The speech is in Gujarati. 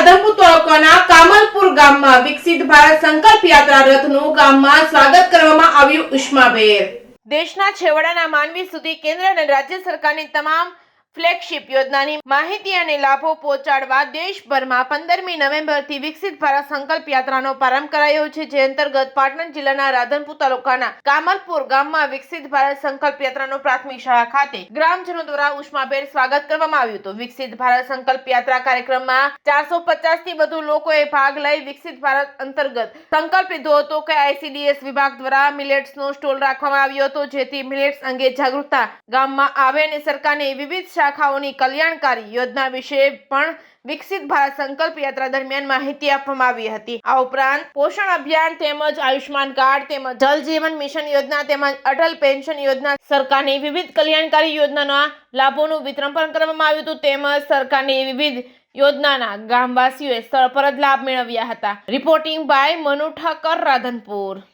રાધનપુર તાલુકાના કામલપુર ગામમાં વિકસિત ભારત સંકલ્પ યાત્રા રથનું ગામમાં સ્વાગત કરવામાં આવ્યું ઉષ્માભેર। દેશના છેવાડાના માનવી સુધી કેન્દ્ર અને રાજ્ય સરકારની તમામ ફ્લેગશિપ યોજનાની માહિતી અને લાભો પહોંચાડવા દેશભરમાં 15મી નવેમ્બરથી વિકસિત ભારત સંકલ્પ યાત્રાનો પ્રારંભ કરાયો છે, જે અંતર્ગત પાટણ જિલ્લાના રાધનપુર તાલુકાના કામલપુર ગામમાં વિકસિત ભારત સંકલ્પ યાત્રાનો પ્રાથમિક શાળા ખાતે ગ્રામજનો દ્વારા ઉષ્માભેર સ્વાગત કરવામાં આવ્યું હતું। વિકસિત ભારત સંકલ્પ યાત્રા કાર્યક્રમમાં 450 થી વધુ લોકોએ ભાગ લઈ વિકસિત ભારત અંતર્ગત સંકલ્પ લીધો હતો કે ICDS વિભાગ દ્વારા મિલેટ્સનો સ્ટોલ રાખવામાં આવ્યો હતો, જેથી મિલેટ્સ અંગે જાગૃતતા ગામમાં આવે અને સરકારની વિવિધ શાખાઓની કલ્યાણકારી યોજના વિશે પણ વિકસિત ભારત સંકલ્પ યાત્રા દરમિયાન માહિતી આપવામાં આવી હતી। આ ઉપરાંત પોષણ અભિયાન તેમજ આયુષ્માન કાર્ડ તેમજ જલ જીવન મિશન યોજના તેમજ અટલ પેન્શન યોજના સરકારની વિવિધ કલ્યાણકારી યોજનાના લાભોનું વિતરણ પણ કરવામાં આવ્યું હતું, તેમજ સરકારની વિવિધ યોજનાના ગામવાસીઓએ સ્થળ પર જ લાભ મેળવ્યા હતા। Reporting by Manu Thakkar, Radhanpur.